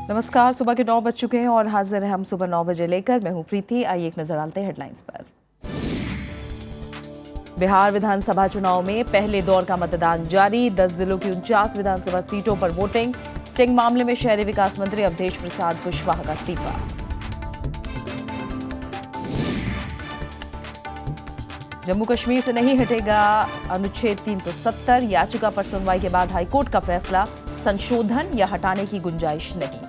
नमस्कार। सुबह के 9 बज चुके हैं और हाजिर है हम सुबह 9 बजे लेकर। मैं हूं प्रीति। आइए एक नजर डालते हैं हेडलाइंस पर। बिहार विधानसभा चुनाव में पहले दौर का मतदान जारी। 10 जिलों की 49 विधानसभा सीटों पर वोटिंग। स्टिंग मामले में शहरी विकास मंत्री अवधेश प्रसाद कुशवाहा का इस्तीफा। जम्मू कश्मीर से नहीं हटेगा अनुच्छेद 370। याचिका पर सुनवाई के बाद हाईकोर्ट का फैसला, संशोधन या हटाने की गुंजाइश नहीं।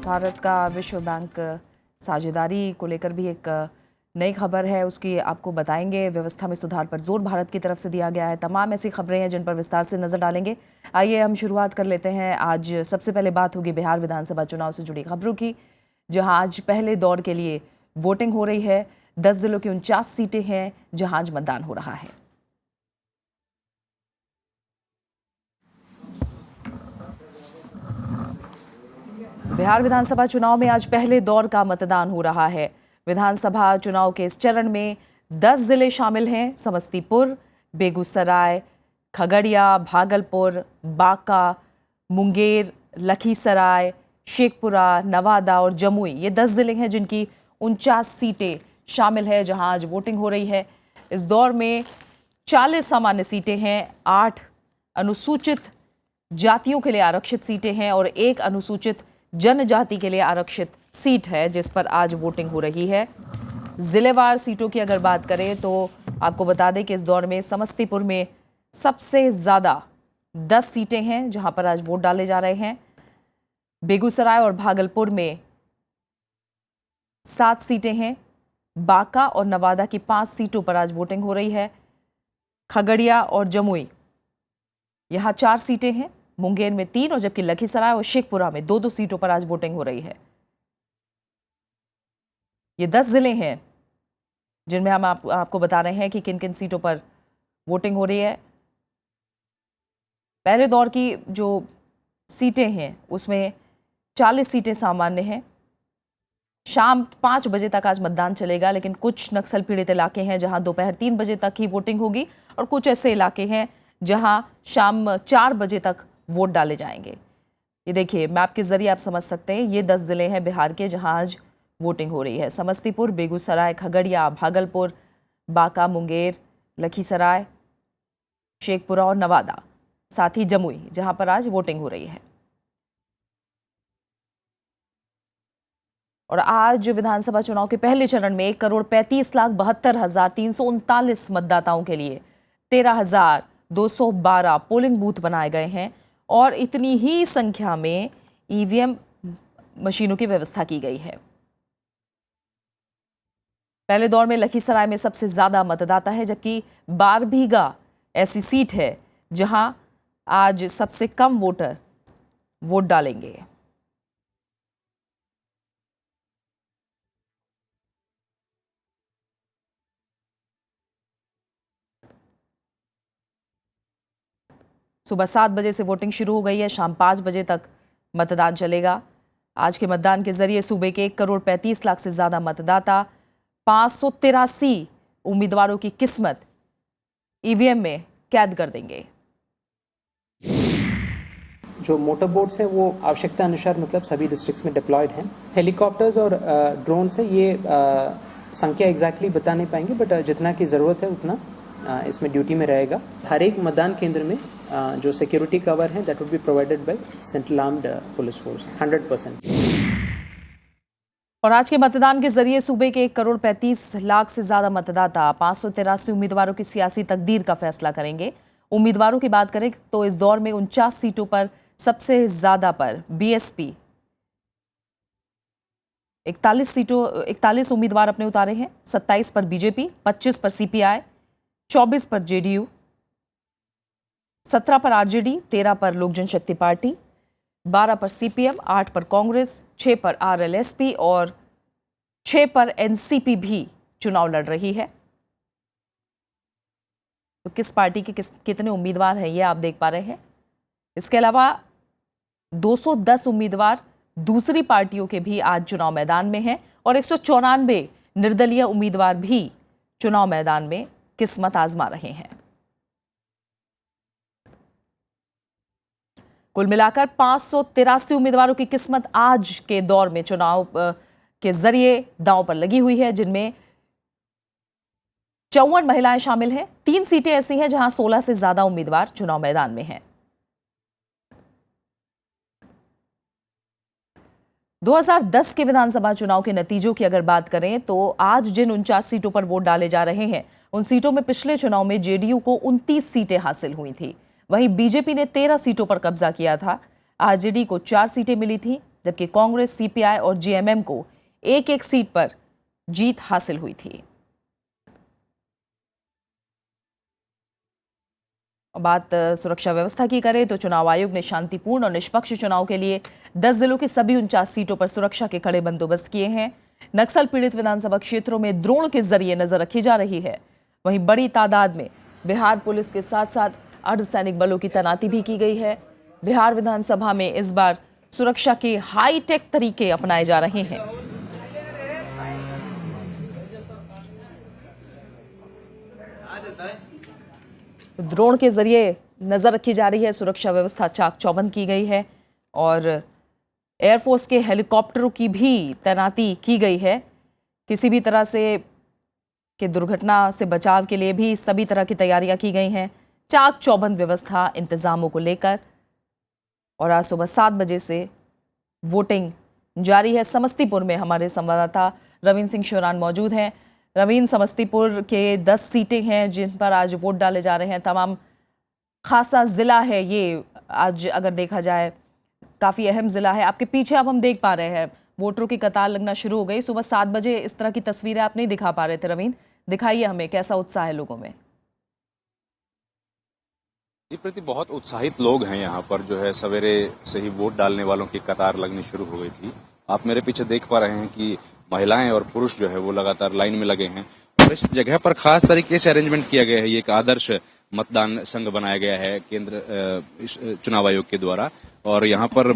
भारत का विश्व बैंक साझेदारी को लेकर भी एक नई खबर है, उसकी आपको बताएंगे। व्यवस्था में सुधार पर जोर भारत की तरफ से दिया गया है। तमाम ऐसी खबरें हैं जिन पर विस्तार से नजर डालेंगे। आइए हम शुरुआत कर लेते हैं। आज सबसे पहले बात होगी बिहार विधानसभा चुनाव से जुड़ी खबरों की, जहां आज पहले दौर के लिए वोटिंग हो रही है। 10 जिलों की 49 सीटें हैं जहां आज मतदान हो रहा है। बिहार विधानसभा चुनाव में आज पहले दौर का मतदान हो रहा है। विधानसभा चुनाव के इस चरण में 10 जिले शामिल हैं। समस्तीपुर, बेगूसराय, खगड़िया, भागलपुर, बांका, मुंगेर, लखीसराय, शेखपुरा, नवादा और जमुई, ये 10 जिले हैं जिनकी 49 सीटें शामिल है जहां आज वोटिंग हो रही है। इस दौर में 40 सामान्य सीटें हैं, 8 अनुसूचित जातियों के लिए आरक्षित सीटें हैं और 1 अनुसूचित जनजाति के लिए आरक्षित सीट है जिस पर आज वोटिंग हो रही है। जिलेवार सीटों की अगर बात करें तो आपको बता दें कि इस दौर में समस्तीपुर में सबसे ज़्यादा 10 सीटें हैं जहां पर आज वोट डाले जा रहे हैं। बेगूसराय और भागलपुर में 7 सीटें हैं। बांका और नवादा की 5 सीटों पर आज वोटिंग हो रही है। खगड़िया और जमुई, यहां 4 सीटें हैं। मुंगेर में 3 और जबकि लखीसराय और शेखपुरा में 2-2 सीटों पर आज वोटिंग हो रही है। ये 10 जिले हैं जिनमें हम आपको बता रहे हैं कि किन किन सीटों पर वोटिंग हो रही है। पहले दौर की जो सीटें हैं उसमें 40 सीटें सामान्य हैं। शाम 5 बजे तक आज मतदान चलेगा, लेकिन कुछ नक्सल पीड़ित इलाके हैं जहां दोपहर 3 बजे तक ही वोटिंग होगी और कुछ ऐसे इलाके हैं जहां शाम 4 बजे तक वोट डाले जाएंगे। ये देखिए मैप के जरिए आप समझ सकते हैं, ये 10 जिले हैं बिहार के जहां आज वोटिंग हो रही है। समस्तीपुर, बेगूसराय, खगड़िया, भागलपुर, बांका, मुंगेर, लखीसराय, शेखपुरा और नवादा, साथ ही जमुई जहां पर आज वोटिंग हो रही है। और आज विधानसभा चुनाव के पहले चरण में 1,35,72,339 मतदाताओं के लिए 13,212 पोलिंग बूथ बनाए गए हैं और इतनी ही संख्या में ईवीएम मशीनों की व्यवस्था की गई है। पहले दौर में लखीसराय में सबसे ज्यादा मतदाता है, जबकि बारबीघा ऐसी सीट है जहां आज सबसे कम वोटर वोट डालेंगे। सुबह 7 बजे से वोटिंग शुरू हो गई है। शाम 5 बजे तक मतदान चलेगा। आज के मतदान के जरिए सूबे के 1,35,00,000 से ज्यादा मतदाता, 583 उम्मीदवारों की किस्मत ईवीएम में कैद कर देंगे। जो मोटर बोट्स हैं वो आवश्यकता अनुसार मतलब सभी डिस्ट्रिक्ट्स में डिप्लॉयड हैं। हेलीकॉप्टर्स और ड्रोन से ये संख्या एग्जैक्टली बता नहीं पाएंगे, बट जितना की ज़रूरत है उतना इसमें ड्यूटी में रहेगा। हर एक मतदान केंद्र में जो सिक्योरिटी कवर है that would be provided by central armed police force 100%। और आज के मतदान के जरिए सूबे के 1,35,00,000 से ज्यादा मतदाता 583 उम्मीदवारों की सियासी तकदीर का फैसला करेंगे। उम्मीदवारों की बात करें तो इस दौर में 49 सीटों पर सबसे ज्यादा पर बीएसपी 41 उम्मीदवार अपने उतारे हैं। 27 पर बीजेपी, 25 पर सीपीआई, 24 पर जेडीयू, 17 पर आरजेडी, 13 पर लोक जनशक्ति पार्टी, 12 पर सीपीएम, 8 पर कांग्रेस, 6 पर आरएलएसपी और 6 पर एनसीपी भी चुनाव लड़ रही है। तो किस पार्टी के कितने उम्मीदवार हैं ये आप देख पा रहे हैं। इसके अलावा 210 उम्मीदवार दूसरी पार्टियों के भी आज चुनाव मैदान में हैं और 194 निर्दलीय उम्मीदवार भी चुनाव मैदान में किस्मत आजमा रहे हैं। कुल मिलाकर 583 उम्मीदवारों की किस्मत आज के दौर में चुनाव के जरिए दांव पर लगी हुई है, जिनमें 54 महिलाएं शामिल हैं। 3 सीटें ऐसी हैं जहां 16 से ज्यादा उम्मीदवार चुनाव मैदान में हैं। 2010 के विधानसभा चुनाव के नतीजों की अगर बात करें तो आज जिन 49 सीटों पर वोट डाले जा रहे हैं, उन सीटों में पिछले चुनाव में जेडीयू को 29 सीटें हासिल हुई थी। वहीं बीजेपी ने 13 सीटों पर कब्जा किया था। आरजेडी को 4 सीटें मिली थी, जबकि कांग्रेस, सीपीआई और जेएमएम को एक एक सीट पर जीत हासिल हुई थी। बात सुरक्षा व्यवस्था की करें तो चुनाव आयोग ने शांतिपूर्ण और निष्पक्ष चुनाव के लिए 10 जिलों की सभी 49 सीटों पर सुरक्षा के कड़े बंदोबस्त किए हैं। नक्सल पीड़ित विधानसभा क्षेत्रों में ड्रोन के जरिए नजर रखी जा रही है। वहीं बड़ी तादाद में बिहार पुलिस के साथ साथ अर्धसैनिक बलों की तैनाती भी की गई है। बिहार विधानसभा में इस बार सुरक्षा के हाईटेक तरीके अपनाए जा रहे हैं। ड्रोन के जरिए नजर रखी जा रही है, सुरक्षा व्यवस्था चाक चौबंद की गई है और एयरफोर्स के हेलीकॉप्टरों की भी तैनाती की गई है। किसी भी तरह से कि दुर्घटना से बचाव के लिए भी सभी तरह की तैयारियां की गई हैं। चाक चौबंद व्यवस्था इंतजामों को लेकर। और आज सुबह 7 बजे से वोटिंग जारी है। समस्तीपुर में हमारे संवाददाता रवीन सिंह शोरान मौजूद हैं। रवीन, समस्तीपुर के 10 सीटें हैं जिन पर आज वोट डाले जा रहे हैं। तमाम खासा जिला है ये, आज अगर देखा जाए काफ़ी अहम जिला है। आपके पीछे अब हम देख पा रहे हैं वोटरों की कतार लगना शुरू हो गई। सुबह 7 बजे इस तरह की तस्वीरें आप नहीं दिखा पा रहे थे रवीन, दिखाइए हमें कैसा उत्साह है लोगों में। जी प्रति बहुत उत्साहित लोग हैं यहाँ पर। जो है सवेरे से ही वोट डालने वालों की कतार लगनी शुरू हो गई थी। आप मेरे पीछे देख पा रहे हैं कि महिलाएं और पुरुष जो है वो लगातार लाइन में लगे हैं और इस जगह पर खास तरीके से अरेंजमेंट किया गया है। ये एक आदर्श मतदान संघ बनाया गया है केंद्र चुनाव आयोग के द्वारा और यहाँ पर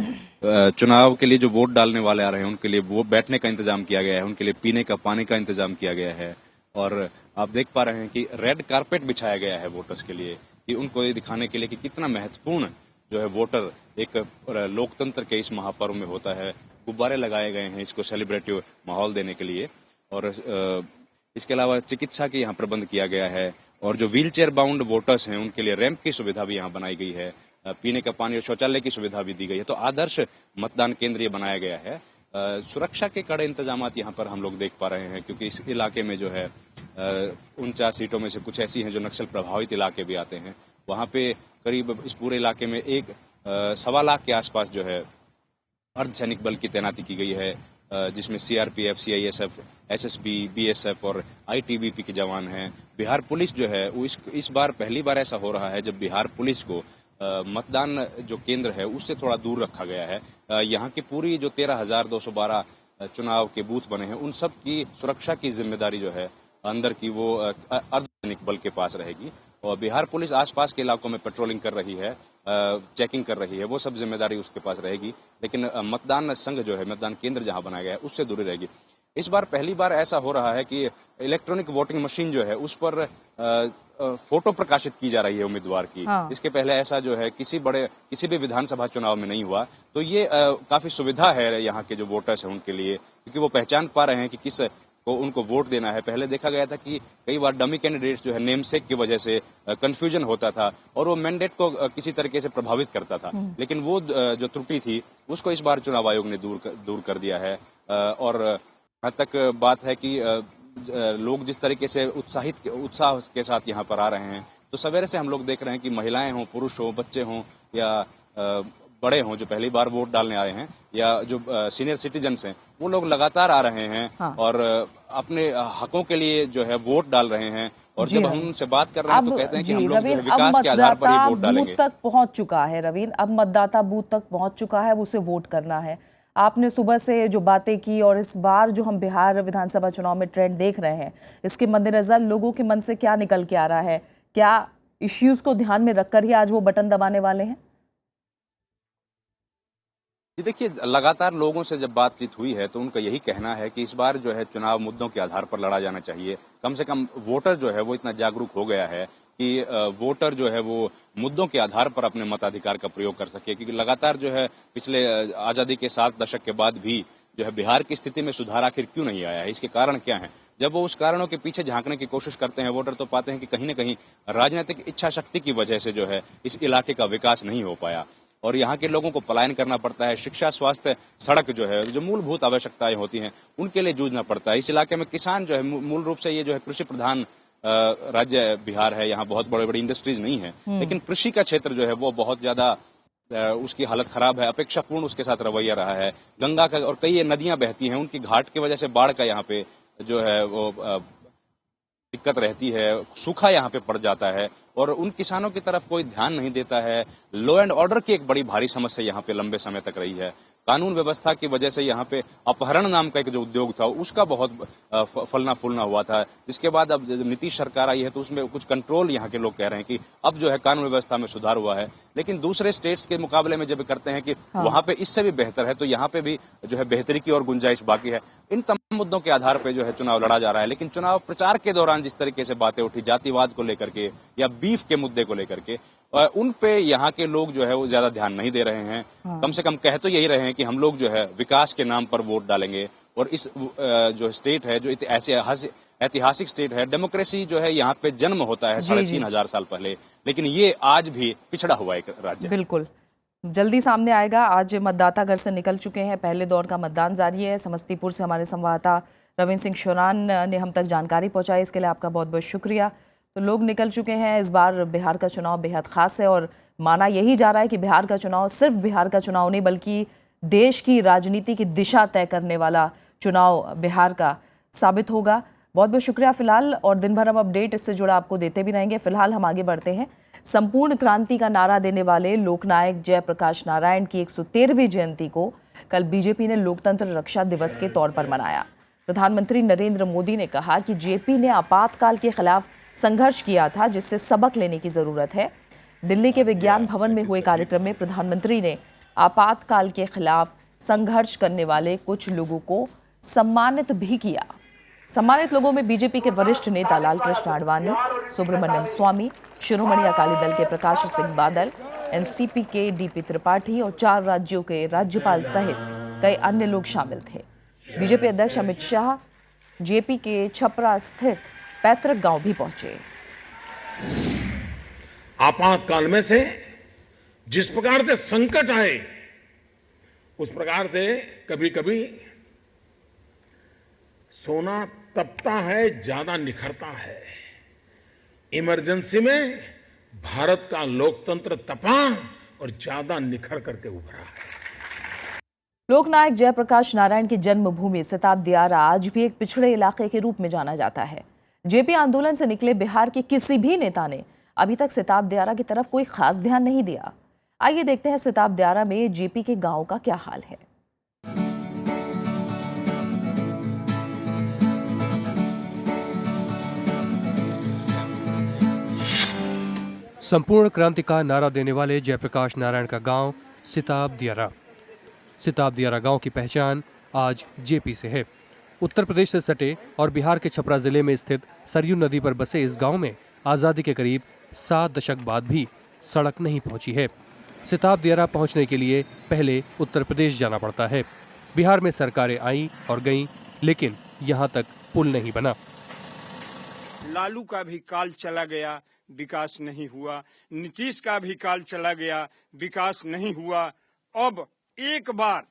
चुनाव के लिए जो वोट डालने वाले आ रहे हैं उनके लिए वो बैठने का इंतजाम किया गया है, उनके लिए पीने का पानी का इंतजाम किया गया है और आप देख पा रहे हैं कि रेड कारपेट बिछाया गया है वोटर्स के लिए, कि उनको ये दिखाने के लिए कि कितना महत्वपूर्ण जो है वोटर एक लोकतंत्र के इस महापर्व में होता है। गुब्बारे लगाए गए हैं इसको सेलिब्रेटिव माहौल देने के लिए और इसके अलावा चिकित्सा के यहाँ प्रबंध किया गया है और जो व्हील चेयर बाउंड वोटर्स हैं उनके लिए रैंप की सुविधा भी यहाँ बनाई गई है, पीने का पानी और शौचालय की सुविधा भी दी गई है। तो आदर्श मतदान केंद्र ये बनाया गया है। सुरक्षा के कड़े इंतजाम यहाँ पर हम लोग देख पा रहे हैं क्योंकि इस इलाके में जो है 49 सीटों में से कुछ ऐसी हैं जो नक्सल प्रभावित इलाके भी आते हैं। वहाँ पे करीब इस पूरे इलाके में 1.25 लाख के आसपास जो है अर्धसैनिक बल की तैनाती की गई है, जिसमें सीआरपीएफ, सीआईएसएफ, एसएसबी, बीएसएफ और आईटीबीपी के जवान हैं। बिहार पुलिस जो है वो इस बार पहली बार ऐसा हो रहा है जब बिहार पुलिस को मतदान जो केंद्र है उससे थोड़ा दूर रखा गया है। यहाँ की पूरी जो 13,212 चुनाव के बूथ बने हैं उन सब की सुरक्षा की जिम्मेदारी जो है अंदर की वो अर्धसैनिक बल के पास रहेगी और बिहार पुलिस आसपास के इलाकों में पेट्रोलिंग कर रही है, चेकिंग कर रही है, वो सब जिम्मेदारी उसके पास रहेगी। लेकिन मतदान संघ जो है, मतदान केंद्र जहां बनाया गया है उससे दूरी रहेगी। इस बार पहली बार ऐसा हो रहा है कि इलेक्ट्रॉनिक वोटिंग मशीन जो है उस पर फोटो प्रकाशित की जा रही है उम्मीदवार की। हाँ। इसके पहले ऐसा जो है किसी भी विधानसभा चुनाव में नहीं हुआ। तो ये काफी सुविधा है यहाँ के जो वोटर्स हैं उनके लिए, क्योंकि वो पहचान पा रहे हैं कि किस को उनको वोट देना है। पहले देखा गया था कि कई बार डमी कैंडिडेट्स जो है नेम सेक की वजह से कंफ्यूजन होता था और वो मैंडेट को किसी तरीके से प्रभावित करता था, लेकिन वो जो त्रुटि थी उसको इस बार चुनाव आयोग ने दूर कर दिया है। और यहाँ तक बात है कि लोग जिस तरीके से उत्साह के साथ यहाँ पर आ रहे हैं, तो सवेरे से हम लोग देख रहे हैं कि महिलाएं हों, पुरुष हों, बच्चे हों या बड़े हों जो पहली बार वोट डालने आए हैं या जो सीनियर सिटीजन्स हैं, वो लोग लगातार आ रहे हैं। हाँ। और अपने हकों के लिए जो है वोट डाल रहे हैं। और जब हम उनसे बात कर रहे हैं तो कहते हैं कि हम लोग विकास के आधार पर ही वोट डालेंगे। बूथ तक पहुंच चुका है रवीन, अब मतदाता बूथ तक पहुंच चुका है, उसे वोट करना है। आपने सुबह से जो बातें की और इस बार जो हम बिहार विधानसभा चुनाव में ट्रेंड देख रहे हैं, इसके मद्देनजर लोगों के मन से क्या निकल के आ रहा है? क्या इश्यूज को ध्यान में रखकर ही आज वो बटन दबाने वाले हैं? जी देखिए, लगातार लोगों से जब बातचीत हुई है तो उनका यही कहना है कि इस बार जो है चुनाव मुद्दों के आधार पर लड़ा जाना चाहिए। कम से कम वोटर जो है वो इतना जागरूक हो गया है कि वोटर जो है वो मुद्दों के आधार पर अपने मताधिकार का प्रयोग कर सके, क्योंकि लगातार जो है पिछले आजादी के 7 दशक के बाद भी जो है बिहार की स्थिति में सुधार आखिर क्यों नहीं आया है, इसके कारण क्या है। जब वो उस कारणों के पीछे झांकने की कोशिश करते हैं वोटर, तो पाते हैं कि कहीं न कहीं राजनीतिक इच्छा शक्ति की वजह से जो है इस इलाके का विकास नहीं हो पाया और यहाँ के लोगों को पलायन करना पड़ता है। शिक्षा, स्वास्थ्य, सड़क जो है, जो मूलभूत आवश्यकताएं होती हैं, उनके लिए जूझना पड़ता है। इस इलाके में किसान जो है मूल रूप से ये जो है कृषि प्रधान राज्य बिहार है। यहाँ बहुत बड़े बड़ी इंडस्ट्रीज नहीं है, लेकिन कृषि का क्षेत्र जो है वो बहुत ज्यादा उसकी हालत खराब है। अपेक्षापूर्ण उसके साथ रवैया रहा है। गंगा का और कई नदियां बहती हैं, उनकी घाट की वजह से बाढ़ का यहाँ पे जो है वो दिक्कत रहती है। सूखा यहाँ पे पड़ जाता है और उन किसानों की तरफ कोई ध्यान नहीं देता है। लॉ एंड ऑर्डर की एक बड़ी भारी समस्या यहाँ पे लंबे समय तक रही है। कानून व्यवस्था की वजह से यहाँ पे अपहरण नाम का एक जो उद्योग था उसका बहुत फलना फूलना हुआ था, जिसके बाद अब जब नीतीश सरकार आई है तो उसमें कुछ कंट्रोल यहाँ के लोग कह रहे हैं कि अब जो है कानून व्यवस्था में सुधार हुआ है। लेकिन दूसरे स्टेट्स के मुकाबले में जब करते हैं कि वहां पे इससे भी बेहतर है, तो यहाँ पे भी जो है बेहतरी की और गुंजाइश बाकी है। इन तमाम मुद्दों के आधार पर जो है चुनाव लड़ा जा रहा है। लेकिन चुनाव प्रचार के दौरान जिस तरीके से बातें उठी जातिवाद को लेकर के या बीफ के मुद्दे को लेकर के, उन पे यहाँ के लोग जो है वो ज्यादा ध्यान नहीं दे रहे हैं। कम से कम कह तो यही रहे हैं कि हम लोग जो है विकास के नाम पर वोट डालेंगे और इस जो स्टेट है, जो ऐतिहासिक स्टेट है, डेमोक्रेसी जो है यहाँ पे जन्म होता है 3,500 साल पहले, लेकिन ये आज भी पिछड़ा हुआ एक राज्य। बिल्कुल जल्दी सामने आएगा। आज मतदाता घर से निकल चुके हैं, पहले दौर का मतदान जारी है। समस्तीपुर से हमारे संवाददाता रविंद्र सिंह शोरान ने हम तक जानकारी पहुंचाई, इसके लिए आपका बहुत बहुत शुक्रिया। तो लोग निकल चुके हैं। इस बार बिहार का चुनाव बेहद खास है और माना यही जा रहा है कि बिहार का चुनाव सिर्फ बिहार का चुनाव नहीं बल्कि देश की राजनीति की दिशा तय करने वाला चुनाव बिहार का साबित होगा। बहुत बहुत शुक्रिया फिलहाल, और दिन भर हम अपडेट इससे जुड़ा आपको देते भी रहेंगे। फिलहाल हम आगे बढ़ते हैं। संपूर्ण क्रांति का नारा देने वाले लोकनायक जयप्रकाश नारायण की 113वीं जयंती को कल बीजेपी ने लोकतंत्र रक्षा दिवस के तौर पर मनाया। प्रधानमंत्री नरेंद्र मोदी ने कहा कि जेपी ने आपातकाल के खिलाफ संघर्ष किया था, जिससे सबक लेने की जरूरत है। दिल्ली के विज्ञान भवन में हुए कार्यक्रम में प्रधानमंत्री ने आपातकाल के खिलाफ संघर्ष करने वाले कुछ लोगों को सम्मानित भी किया। सम्मानित लोगों में बीजेपी के वरिष्ठ नेता लालकृष्ण आडवाणी, सुब्रमण्यम स्वामी, शिरोमणि अकाली दल के प्रकाश सिंह बादल, एनसीपी के डीपी त्रिपाठी और 4 राज्यों के राज्यपाल सहित कई अन्य लोग शामिल थे। बीजेपी अध्यक्ष अमित शाह जेपी के छपरा स्थित पैतृक गांव भी पहुंचे। आपातकाल में से जिस प्रकार से संकट आए, उस प्रकार से कभी कभी सोना तपता है, ज्यादा निखरता है। इमरजेंसी में भारत का लोकतंत्र तपा और ज्यादा निखर करके उभरा है। लोकनायक जयप्रकाश नारायण की जन्मभूमि सिताब दियारा आज भी एक पिछड़े इलाके के रूप में जाना जाता है। जेपी आंदोलन से निकले बिहार के किसी भी नेता ने अभी तक सिताब दियारा की तरफ कोई खास ध्यान नहीं दिया। आइए देखते हैं सिताब दियारा में जेपी के गांव का क्या हाल है। संपूर्ण क्रांति का नारा देने वाले जयप्रकाश नारायण का गांव सिताब दियारा। सिताब दियारा गांव की पहचान आज जेपी से है। उत्तर प्रदेश से सटे और बिहार के छपरा जिले में स्थित सरयू नदी पर बसे इस गांव में आजादी के करीब 7 दशक बाद भी सड़क नहीं पहुंची है। सिताब दियारा पहुंचने के लिए पहले उत्तर प्रदेश जाना पड़ता है। बिहार में सरकारें आईं और गईं, लेकिन यहां तक पुल नहीं बना। लालू का भी काल चला गया, विकास नहीं हुआ। नीतीश का भी काल चला गया, विकास नहीं हुआ। अब एक बार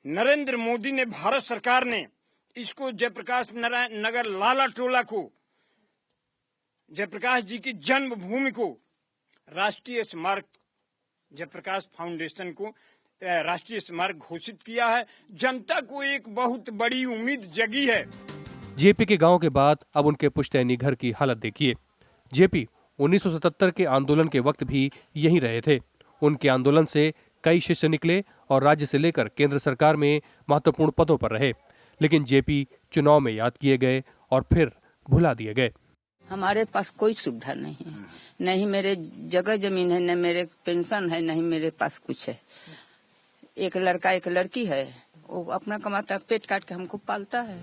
नरेंद्र मोदी ने, भारत सरकार ने इसको जयप्रकाश नारायण नगर लाला टोला को, जयप्रकाश जी की जन्मभूमि को राष्ट्रीय स्मारक, जयप्रकाश फाउंडेशन को राष्ट्रीय स्मारक घोषित किया है। जनता को एक बहुत बड़ी उम्मीद जगी है। जेपी के गांव के बाद अब उनके पुश्तैनी घर की हालत देखिए। जेपी 1977 के आंदोलन के वक्त भी यहीं रहे थे। उनके आंदोलन से कई शिष्य निकले और राज्य से लेकर केंद्र सरकार में महत्वपूर्ण पदों पर रहे, लेकिन जेपी चुनाव में याद किए गए और फिर भुला दिए गए। हमारे पास कोई सुविधा नहीं है, नहीं मेरे जगह जमीन है, न मेरे पेंशन है, नहीं मेरे पास कुछ है। एक लड़का एक लड़की है, वो अपना कमाता है, पेट काट के हमको पालता है।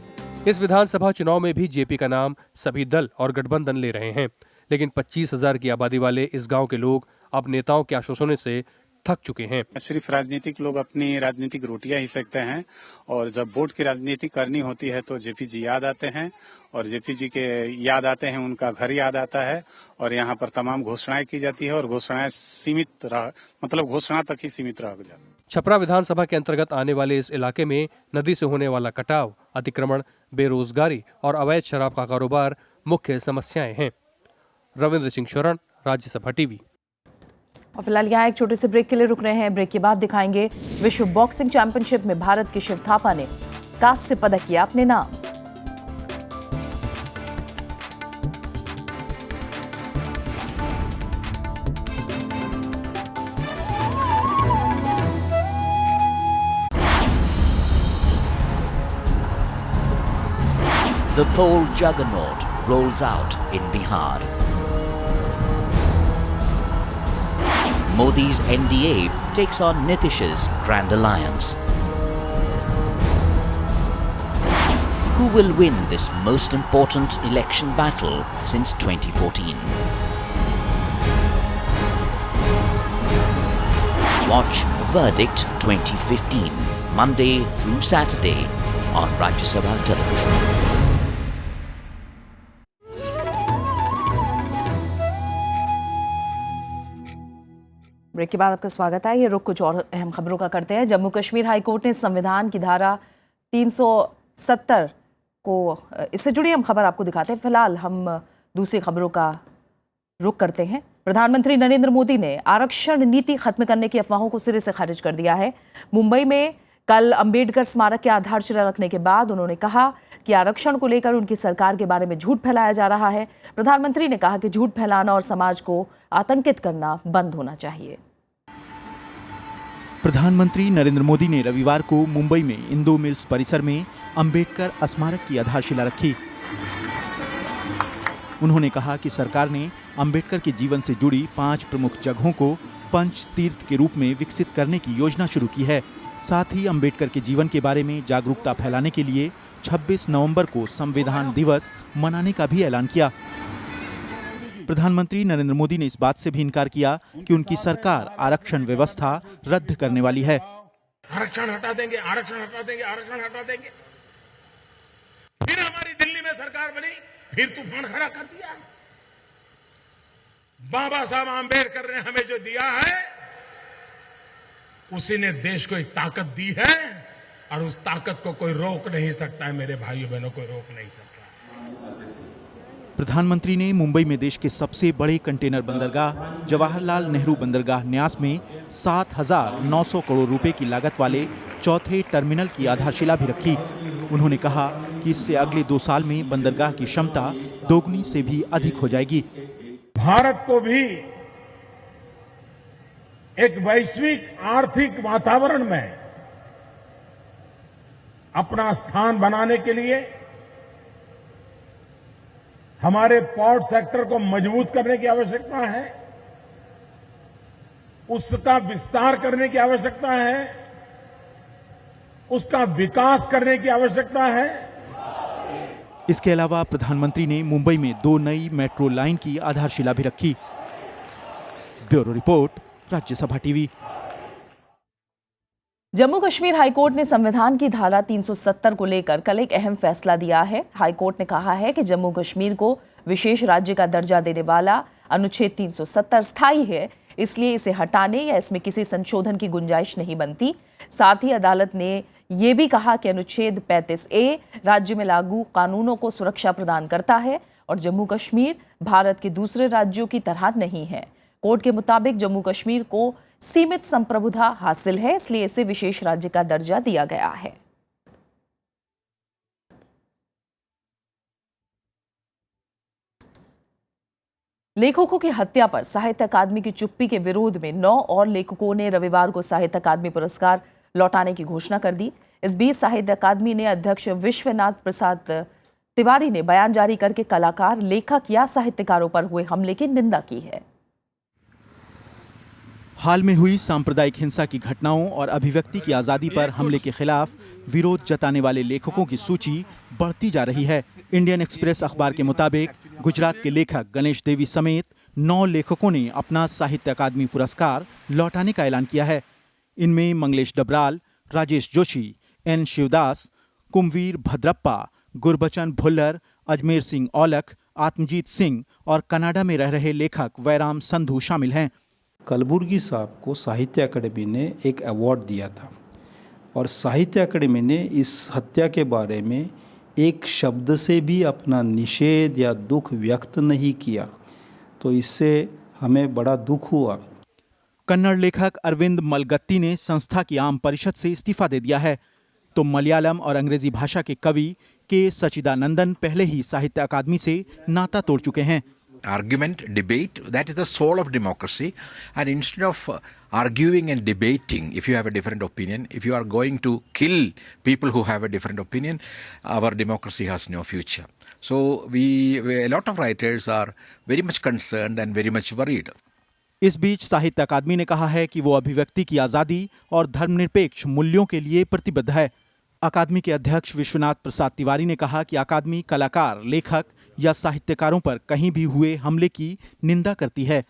इस विधानसभा चुनाव में भी जेपी का नाम सभी दल और गठबंधन ले रहे हैं, लेकिन 25,000 की आबादी वाले इस गांव के लोग अब नेताओं के आश्वासनों से थक चुके हैं। सिर्फ राजनीतिक लोग अपनी राजनीतिक रोटियां ही सेकते हैं और जब वोट की राजनीति करनी होती है तो जेपी जी याद आते हैं और जेपी जी के याद आते हैं, उनका घर याद आता है और यहाँ पर तमाम घोषणाएं की जाती है और घोषणाएं घोषणा तक ही सीमित रह जाती है। छपरा विधानसभा के अंतर्गत आने वाले इस इलाके में नदी से होने वाला कटाव, अतिक्रमण, बेरोजगारी और अवैध शराब का कारोबार मुख्य समस्याएं हैं। रविंद्र सिंह शरण, राज्यसभा टीवी। और फिलहाल यहाँ एक छोटे से ब्रेक के लिए रुक रहे हैं। ब्रेक के बाद दिखाएंगे विश्व बॉक्सिंग चैंपियनशिप में भारत के शिव थापा ने कांस्य पदक किया अपने नाम। The pole juggernaut rolls out in Bihar. Modi's NDA takes on Nitish's Grand Alliance. Who will win this most important election battle since 2014? Watch Verdict 2015, Monday through Saturday on Rajya Sabha Television. Break के बाद आपका स्वागत है। ये रुख कुछ और अहम खबरों का करते हैं। जम्मू कश्मीर हाई कोर्ट ने संविधान की धारा 370 को, इससे जुड़ी हम खबर आपको दिखाते हैं। फिलहाल हम दूसरी खबरों का रुख करते हैं। प्रधानमंत्री नरेंद्र मोदी ने आरक्षण नीति खत्म करने की अफवाहों को सिरे से खारिज कर दिया है। मुंबई में कल अंबेडकर स्मारक की आधारशिला रखने के बाद उन्होंने कहा कि आरक्षण को लेकर उनकी सरकार के बारे में झूठ फैलाया जा रहा है। प्रधानमंत्री ने कहा कि झूठ फैलाना और समाज को आतंकित करना बंद होना चाहिए। प्रधानमंत्री नरेंद्र मोदी ने रविवार को मुंबई में इंदो मिल्स परिसर में अंबेडकर स्मारक की आधारशिला रखी। उन्होंने कहा कि सरकार ने अंबेडकर के जीवन से जुड़ी 5 प्रमुख जगहों को पंच तीर्थ के रूप में विकसित करने की योजना शुरू की है। साथ ही अंबेडकर के जीवन के बारे में जागरूकता फैलाने के लिए 26 नवंबर को संविधान दिवस मनाने का भी ऐलान किया। प्रधानमंत्री नरेंद्र मोदी ने इस बात से भी इनकार किया कि उनकी सरकार आरक्षण व्यवस्था रद्द करने वाली है। आरक्षण हटा देंगे, आरक्षण हटा देंगे, आरक्षण हटा देंगे। फिर हमारी दिल्ली में सरकार बनी, फिर तूफान खड़ा कर दिया। बाबा साहब आंबेडकर ने हमें जो दिया है, उसी ने देश को एक ताकत दी है और उस ताकत को कोई रोक नहीं सकता है। मेरे भाइयों बहनों, कोई रोक नहीं सकता। प्रधानमंत्री ने मुंबई में देश के सबसे बड़े कंटेनर बंदरगाह जवाहरलाल नेहरू बंदरगाह न्यास में 7,900 करोड़ रुपए की लागत वाले चौथे टर्मिनल की आधारशिला भी रखी। उन्होंने कहा कि इससे अगले 2 साल में बंदरगाह की क्षमता दोगुनी से भी अधिक हो जाएगी। भारत को भी एक वैश्विक आर्थिक वातावरण में अपना स्थान बनाने के लिए हमारे पोर्ट सेक्टर को मजबूत करने की आवश्यकता है, उसका विस्तार करने की आवश्यकता है, उसका विकास करने की आवश्यकता है। इसके अलावा प्रधानमंत्री ने मुंबई में 2 नई मेट्रो लाइन की आधारशिला भी रखी। Bureau report, Rajya Sabha TV. Jammu Kashmir high court ने संविधान की धारा 370 को लेकर कल एक अहम फैसला दिया है। हाईकोर्ट ने कहा है कि जम्मू कश्मीर को विशेष राज्य का दर्जा देने वाला अनुच्छेद 370 स्थायी है, इसलिए इसे हटाने या इसमें किसी संशोधन की गुंजाइश नहीं बनती। साथ ही अदालत ने यह भी कहा कि अनुच्छेद 35A राज्य में लागू कानूनों को सुरक्षा प्रदान करता है और जम्मू कश्मीर भारत के दूसरे राज्यों की तरह नहीं है। कोर्ट के मुताबिक जम्मू कश्मीर को सीमित संप्रभुता हासिल है, इसलिए इसे विशेष राज्य का दर्जा दिया गया है। लेखकों की हत्या पर साहित्य अकादमी की चुप्पी के विरोध में 9 और लेखकों ने रविवार को साहित्य अकादमी पुरस्कार लौटाने की घोषणा कर दी। इस बीच साहित्य अकादमी ने अध्यक्ष विश्वनाथ प्रसाद तिवारी ने बयान जारी करके कलाकार, लेखक या साहित्यकारों पर हुए हमले की निंदा की है। हाल में हुई सांप्रदायिक हिंसा की घटनाओं और अभिव्यक्ति की आज़ादी पर हमले के खिलाफ विरोध जताने वाले लेखकों की सूची बढ़ती जा रही है। इंडियन एक्सप्रेस अखबार के मुताबिक गुजरात के लेखक गणेश देवी समेत 9 लेखकों ने अपना साहित्य अकादमी पुरस्कार लौटाने का ऐलान किया है। इनमें मंगलेश डबराल, राजेश जोशी, एन शिवदास, कुमवीर भद्रप्पा, गुरबचन भुल्लर, अजमेर सिंह औलख, आत्मजीत सिंह और कनाडा में रह रहे लेखक वैराम संधू शामिल हैं। कलबुर्गी साहब को साहित्य अकादमी ने एक अवार्ड दिया था और साहित्य अकादमी ने इस हत्या के बारे में एक शब्द से भी अपना निषेध या दुख व्यक्त नहीं किया, तो इससे हमें बड़ा दुख हुआ। कन्नड़ लेखक अरविंद मलगत्ती ने संस्था की आम परिषद से इस्तीफा दे दिया है, तो मलयालम और अंग्रेजी भाषा के कवि के सचिदानंदन पहले ही साहित्य अकादमी से नाता तोड़ चुके हैं। Argument, debate, that is the soul of democracy, and instead of arguing and debating, if you have a different opinion, if you are going to kill people who have a different opinion, our democracy has no future. So a lot of writers are very much concerned and very much worried. इस बीच साहित्य अकादमी ने कहा है कि वो अभिव्यक्ति की आज़ादी और धर्मनिरपेक्ष मूल्यों के लिए प्रतिबद्ध है। अकादमी के अध्यक्ष विश्वनाथ प्रसाद तिवारी ने कहा कि अकादमी कलाकार, लेखक या साहित्यकारों पर कहीं भी हुए हमले की निंदा करती है।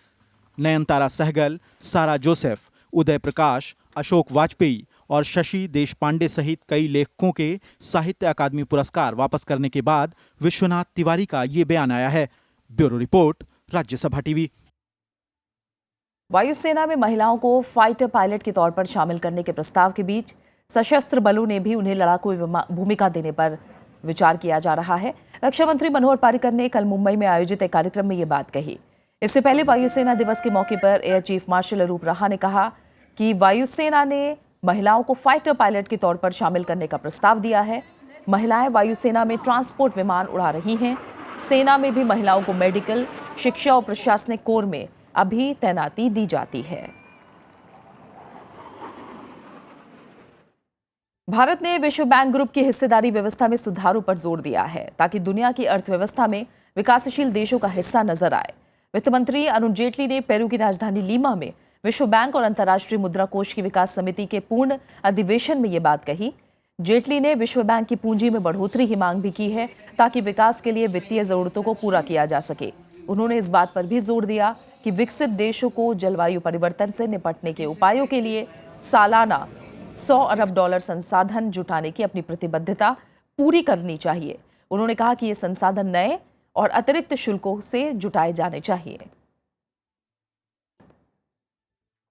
नयनतारा सहगल, सारा जोसेफ, उदय प्रकाश, अशोक वाजपेयी और शशि देशपांडे सहित कई लेखकों के साहित्य अकादमी पुरस्कार वापस करने के बाद विश्वनाथ तिवारी का ये बयान आया है। Bureau report, Rajya Sabha TV. वायुसेना में महिलाओं को फाइटर पायलट के तौर पर शामिल करने के प्रस्ताव के बीच सशस्त्र बलों ने भी उन्हें लड़ाकू भूमिका देने पर विचार किया जा रहा है। रक्षा मंत्री मनोहर पर्रिकर ने कल मुंबई में आयोजित एक कार्यक्रम में ये बात कही। इससे पहले वायुसेना दिवस के मौके पर एयर चीफ मार्शल अरूप रहा ने कहा कि वायुसेना ने महिलाओं को फाइटर पायलट के तौर पर शामिल करने का प्रस्ताव दिया है। महिलाएं वायुसेना में ट्रांसपोर्ट विमान उड़ा रही हैं। सेना में भी महिलाओं को मेडिकल, शिक्षा और प्रशासनिक कोर में अभी तैनाती दी जाती है। भारत ने विश्व बैंक ग्रुप की हिस्सेदारी व्यवस्था में सुधारों पर जोर दिया है ताकि दुनिया की अर्थव्यवस्था में विकासशील देशों का हिस्सा नजर आए। वित्त मंत्री अरुण जेटली ने पेरू की राजधानी लीमा में विश्व बैंक और अंतर्राष्ट्रीय मुद्रा कोष की विकास समिति के पूर्ण अधिवेशन में ये बात कही। जेटली ने विश्व बैंक की पूंजी में बढ़ोतरी की मांग भी की है ताकि विकास के लिए वित्तीय जरूरतों को पूरा किया जा सके। उन्होंने इस बात पर भी जोर दिया कि विकसित देशों को जलवायु परिवर्तन से निपटने के उपायों के लिए सालाना $100 अरब संसाधन जुटाने की अपनी प्रतिबद्धता पूरी करनी चाहिए। उन्होंने कहा कि ये संसाधन नए और अतिरिक्त शुल्कों से जुटाए जाने चाहिए।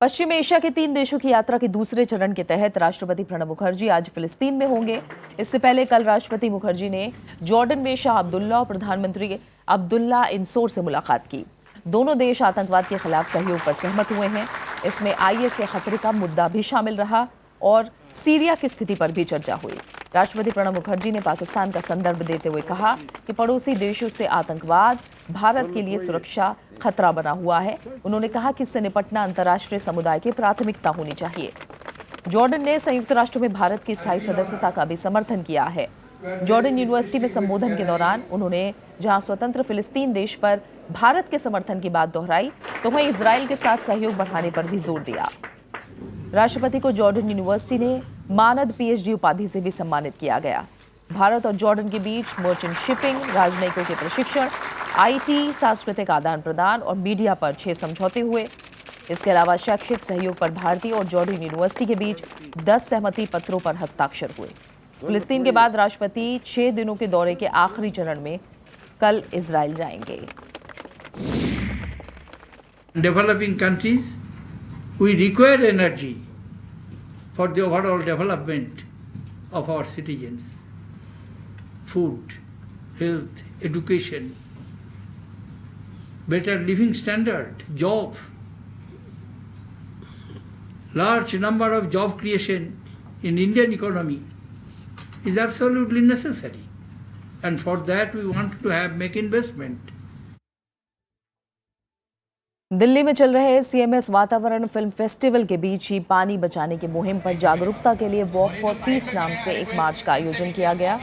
पश्चिम एशिया के 3 देशों की यात्रा के दूसरे चरण के तहत राष्ट्रपति प्रणब मुखर्जी आज फिलिस्तीन में होंगे। इससे पहले कल राष्ट्रपति मुखर्जी ने जॉर्डन में शाह अब्दुल्ला और प्रधानमंत्री अब्दुल्ला इंसोर से मुलाकात की। दोनों देश आतंकवाद के खिलाफ सहयोग पर सहमत हुए हैं। इसमें आईएस के खतरे का मुद्दा भी शामिल रहा और सीरिया की स्थिति पर भी चर्चा हुई। राष्ट्रपति प्रणब मुखर्जी ने पाकिस्तान का संदर्भ देते हुए कहा कि पड़ोसी देशों से आतंकवाद भारत के लिए सुरक्षा खतरा बना हुआ है। उन्होंने कहा कि इससे निपटना अंतर्राष्ट्रीय समुदाय की प्राथमिकता होनी चाहिए। जॉर्डन ने संयुक्त राष्ट्र में भारत की स्थायी सदस्यता का भी समर्थन किया है। जॉर्डन यूनिवर्सिटी में संबोधन के दौरान उन्होंने जहां स्वतंत्र फिलिस्तीन देश पर भारत के समर्थन की बात दोहराई, तो वहीं इजराइल के साथ सहयोग बढ़ाने पर भी जोर दिया। राष्ट्रपति को जॉर्डन यूनिवर्सिटी ने मानद पीएचडी उपाधि से भी सम्मानित किया गया। भारत और जॉर्डन के बीच मर्चेंट शिपिंग, राजनयिकों के प्रशिक्षण, आईटी, सांस्कृतिक आदान प्रदान और मीडिया पर 6 समझौते हुए। इसके अलावा शैक्षिक सहयोग पर भारतीय और जॉर्डन यूनिवर्सिटी के बीच 10 सहमति पत्रों पर हस्ताक्षर हुए। फिलिस्तीन के बाद राष्ट्रपति 6 दिनों के दौरे के आखिरी चरण में कल इजराइल जाएंगे। Developing countries we require energy for the overall development of our citizens. Food, health, education, better living standard, job. Large number of job creation in Indian economy is absolutely necessary. And for that we want to make investment. Delhi में चल रहे CMS वातावरण film festival के बीच ही पानी बचाने की मुहिम पर जागरूकता के लिए वॉक फॉर पीस नाम से एक मार्च का आयोजन किया गया।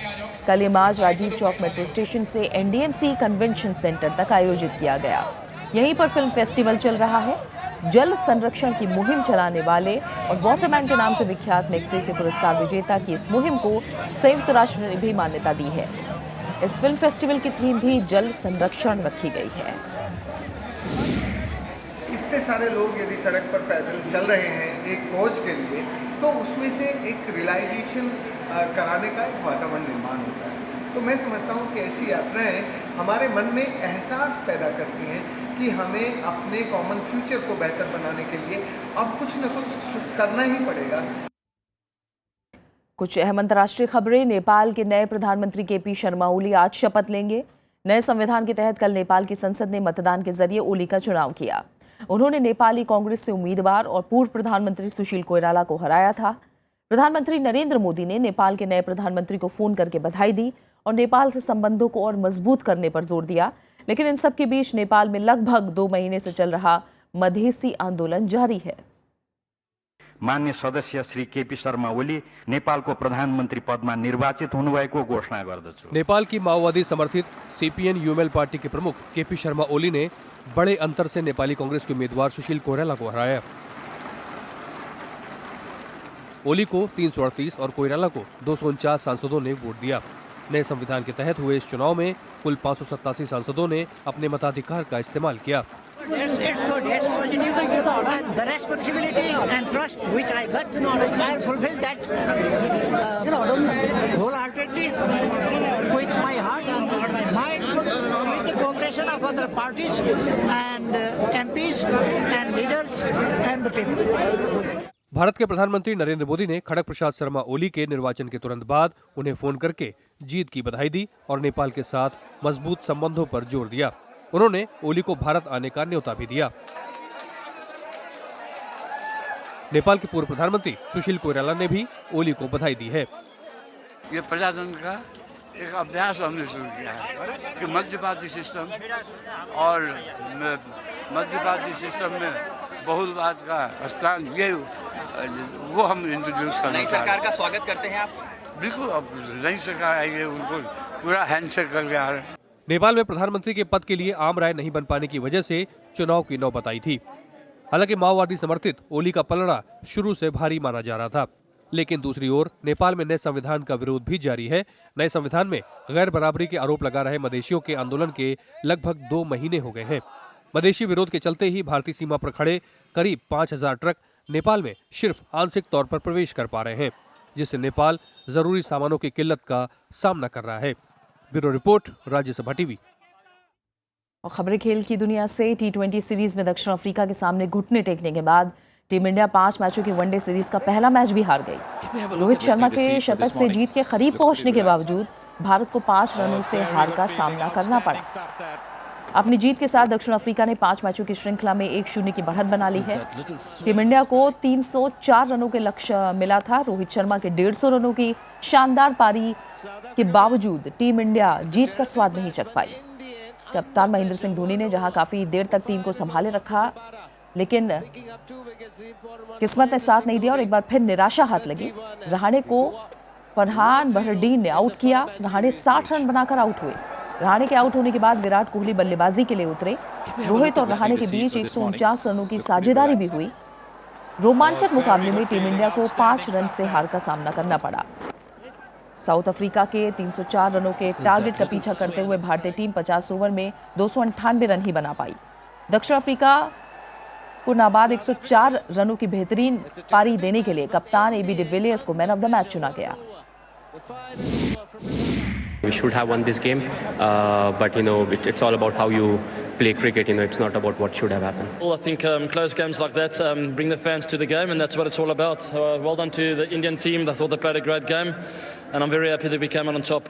कल ये मार्च राजीव चौक मेट्रो स्टेशन से एनडीएमसी कन्वेंशन सेंटर तक आयोजित किया गया। यहीं पर फिल्म फेस्टिवल चल रहा है। जल संरक्षण की मुहिम चलाने वाले और वाटरमैन के नाम से विख्यात मैग्सेसे पुरस्कार विजेता की इस मुहिम को संयुक्त राष्ट्र ने भी मान्यता दी है। इस फिल्म फेस्टिवल की थीम भी जल संरक्षण रखी गई है। इतने सारे लोग यदि सड़क पर पैदल चल रहे हैं एक कॉज के लिए, तो उसमें से एक रियलाइजेशन कराने का एक वातावरण निर्माण होता है। तो मैं समझता हूँ कि ऐसी यात्राएं हमारे मन में एहसास पैदा करती हैं कि हमें अपने कॉमन फ्यूचर को बेहतर बनाने के लिए अब कुछ न कुछ करना ही पड़ेगा। कुछ अहम अंतर्राष्ट्रीय खबरें। नेपाल के नए प्रधानमंत्री केपी शर्मा ओली आज शपथ लेंगे। नए संविधान के तहत कल नेपाल की संसद ने मतदान के जरिए ओली का चुनाव किया। उन्होंने नेपाली कांग्रेस से उम्मीदवार और पूर्व प्रधानमंत्री सुशील कोइराला को हराया था। प्रधानमंत्री नरेंद्र मोदी ने नेपाल के नए प्रधानमंत्री को फोन करके बधाई दी और नेपाल से संबंधों को और मजबूत करने पर जोर दिया। लेकिन इन सब के बीच नेपाल में लगभग 2 महीने से चल रहा मधेसी आंदोलन जारी है। मान्य सदस्य श्री केपी शर्मा ओली नेपालको प्रधानमन्त्री पदमा निर्वाचित हुनुभएको घोषणा गर्दछु। नेपाल की माओवादी समर्थित सीपीएन यूएमएल पार्टी के प्रमुख केपी शर्मा ओली ने बड़े अंतर से नेपाली कांग्रेस के उम्मीदवार सुशील कोइराला को हराया। ओली को 338 और कोइराला को 249 सांसदों ने वोट दिया। नए संविधान के तहत हुए इस चुनाव में कुल 587 सांसदों ने अपने मताधिकार का इस्तेमाल किया। It's good, it's positive. And the responsibility and trust which I got, I fulfilled that wholeheartedly with my heart and my mind, with the cooperation of other parties and MPs and leaders and the people. Bharat के प्रधानमंत्री नरेंद्र मोदी ने खड़ग प्रसाद शर्मा ओली के निर्वाचन के तुरंत बाद उन्हें phone करके जीत की बधाई दी और नेपाल के साथ मजबूत संबंधों पर जोर दिया। उन्होंने ओली को भारत आने का न्योता भी दिया। नेपाल के पूर्व प्रधानमंत्री सुशील कोइराला ने भी ओली को बधाई दी है। ये प्रजातंत्र का एक अभ्यास हमने शुरू किया है कि मध्यपाती सिस्टम और मध्यपाती सिस्टम में बहुलवाद का स्थान ये वो हम इंट्रोड्यूस करना नई सरकार का स्वागत करते हैं आप? बिल्कुल, अब नई सरकार आई है उनको पूरा हैंडशेक करके आ रहे हैं। नेपाल में प्रधानमंत्री के पद के लिए आम राय नहीं बन पाने की वजह से चुनाव की नौबत आई थी। हालांकि माओवादी समर्थित ओली का पलड़ा शुरू से भारी माना जा रहा था, लेकिन दूसरी ओर नेपाल में नए संविधान का विरोध भी जारी है। नए संविधान में गैर बराबरी के आरोप लगा रहे मधेशियों के आंदोलन के लगभग 2 महीने हो गए हैं। मधेशी विरोध के चलते ही भारतीय सीमा पर खड़े करीब 5000 ट्रक नेपाल में सिर्फ आंशिक तौर पर प्रवेश कर पा रहे हैं, जिससे नेपाल जरूरी सामानों की किल्लत का सामना कर रहा है। Bureau report, Rajya Sabha TV. और खबरें खेल की दुनिया से। T20 सीरीज में दक्षिण अफ्रीका के सामने घुटने टेकने के बाद टीम इंडिया 5 मैचों की वनडे सीरीज का पहला मैच भी हार गई। रोहित शर्मा के शतक से जीत के करीब पहुंचने के बावजूद भारत को 5 रनों से हार का सामना करना पड़ा। अपनी जीत के साथ दक्षिण अफ्रीका ने 5 मैचों की श्रृंखला में 1-0 की बढ़त बना ली है। टीम इंडिया को 304 रनों के लक्ष्य मिला था। रोहित शर्मा के 150 रनों की शानदार पारी के बावजूद टीम इंडिया जीत का स्वाद नहीं चख पाई। कप्तान महेंद्र सिंह धोनी ने जहां काफी देर तक टीम को संभाले रखा, लेकिन किस्मत ने साथ नहीं दिया और एक बार फिर निराशा हाथ लगी। रहाणे को फरहान बहरडीन ने आउट किया। रहाणे 60 रन बनाकर आउट हुए। रहाणे के आउट होने के बाद विराट कोहली बल्लेबाजी के लिए उतरे। रोहित और रहाणे के बीच 149 रनों की साझेदारी भी हुई। रोमांचक मुकाबले में टीम इंडिया को 5 रन से हार का सामना करना पड़ा। साउथ अफ्रीका के 304 रनों के टारगेट का पीछा करते हुए भारतीय टीम 50 ओवर में 298 रन ही बना पाई। दक्षिण अफ्रीका को नाबाद 104 रनों की बेहतरीन पारी देने के लिए कप्तान AB डिविलियर्स को मैन ऑफ द मैच चुना गया। We should have won this game, but it's all about how you play cricket. It's not about what should have happened. Well, I think close games like that bring the fans to the game, and that's what it's all about. Well done to the Indian team. I thought they played a great game, and I'm very happy that we came out on top.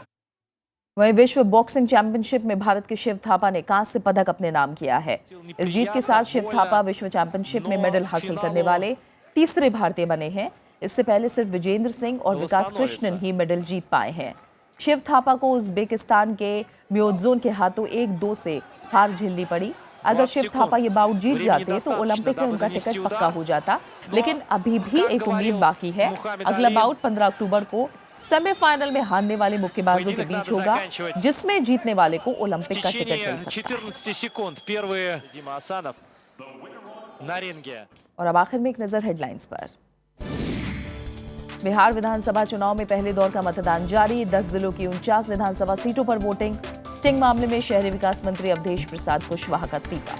वहीं विश्व boxing championship में भारत के शिव थापा ने कांस्य पदक अपने नाम किया है। इस जीत के साथ शिव थापा विश्व चैंपियनशिप में मेडल हासिल करने वाले तीसरे भारतीय बने हैं। इससे पहले सिर्फ विजेंद्र सिंह और विकास कृष्णन ही मेडल जीत पाए हैं। शिव थापा को उज़्बेकिस्तान के म्योदजोन के हाथों 1-2 से हार झेलनी पड़ी। अगर शिव थापा ये बाउट जीत जाते तो ओलंपिक में उनका टिकट पक्का हो जाता, लेकिन अभी भी एक उम्मीद बाकी है। अगला बाउट 15 अक्टूबर को सेमीफाइनल में हारने वाले मुक्केबाजों के बीच होगा, जिसमें जीतने वाले को ओलंपिक का टिकट मिल सकता है। और अब आखिर में एक नजर हेडलाइंस पर। बिहार विधानसभा चुनाव में पहले दौर का मतदान जारी। 10 जिलों की 49 विधानसभा सीटों पर वोटिंग। स्टिंग मामले में शहरी विकास मंत्री अवधेश प्रसाद कुशवाहा का इस्तीफा।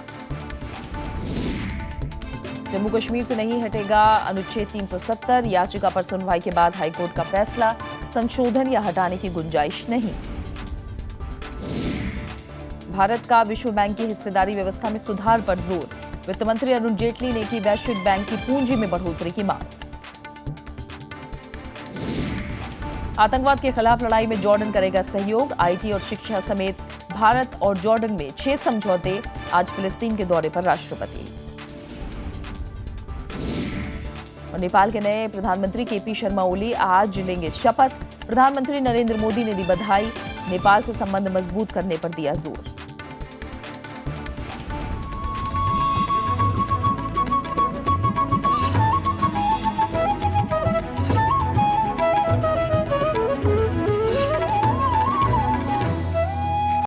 जम्मू कश्मीर से नहीं हटेगा अनुच्छेद 370, याचिका पर सुनवाई के बाद हाईकोर्ट का फैसला, संशोधन या हटाने की गुंजाइश नहीं। भारत का विश्व बैंक की हिस्सेदारी व्यवस्था में सुधार पर जोर। वित्त मंत्री अरुण जेटली ने की वैश्विक बैंक की पूंजी में बढ़ोतरी की मांग। आतंकवाद के खिलाफ लड़ाई में जॉर्डन करेगा सहयोग। आईटी और शिक्षा समेत भारत और जॉर्डन में 6 समझौते। आज फिलिस्तीन के दौरे पर राष्ट्रपति। और नेपाल के नए प्रधानमंत्री केपी शर्मा ओली आज लेंगे शपथ। प्रधानमंत्री नरेंद्र मोदी ने दी बधाई। नेपाल से संबंध मजबूत करने पर दिया जोर।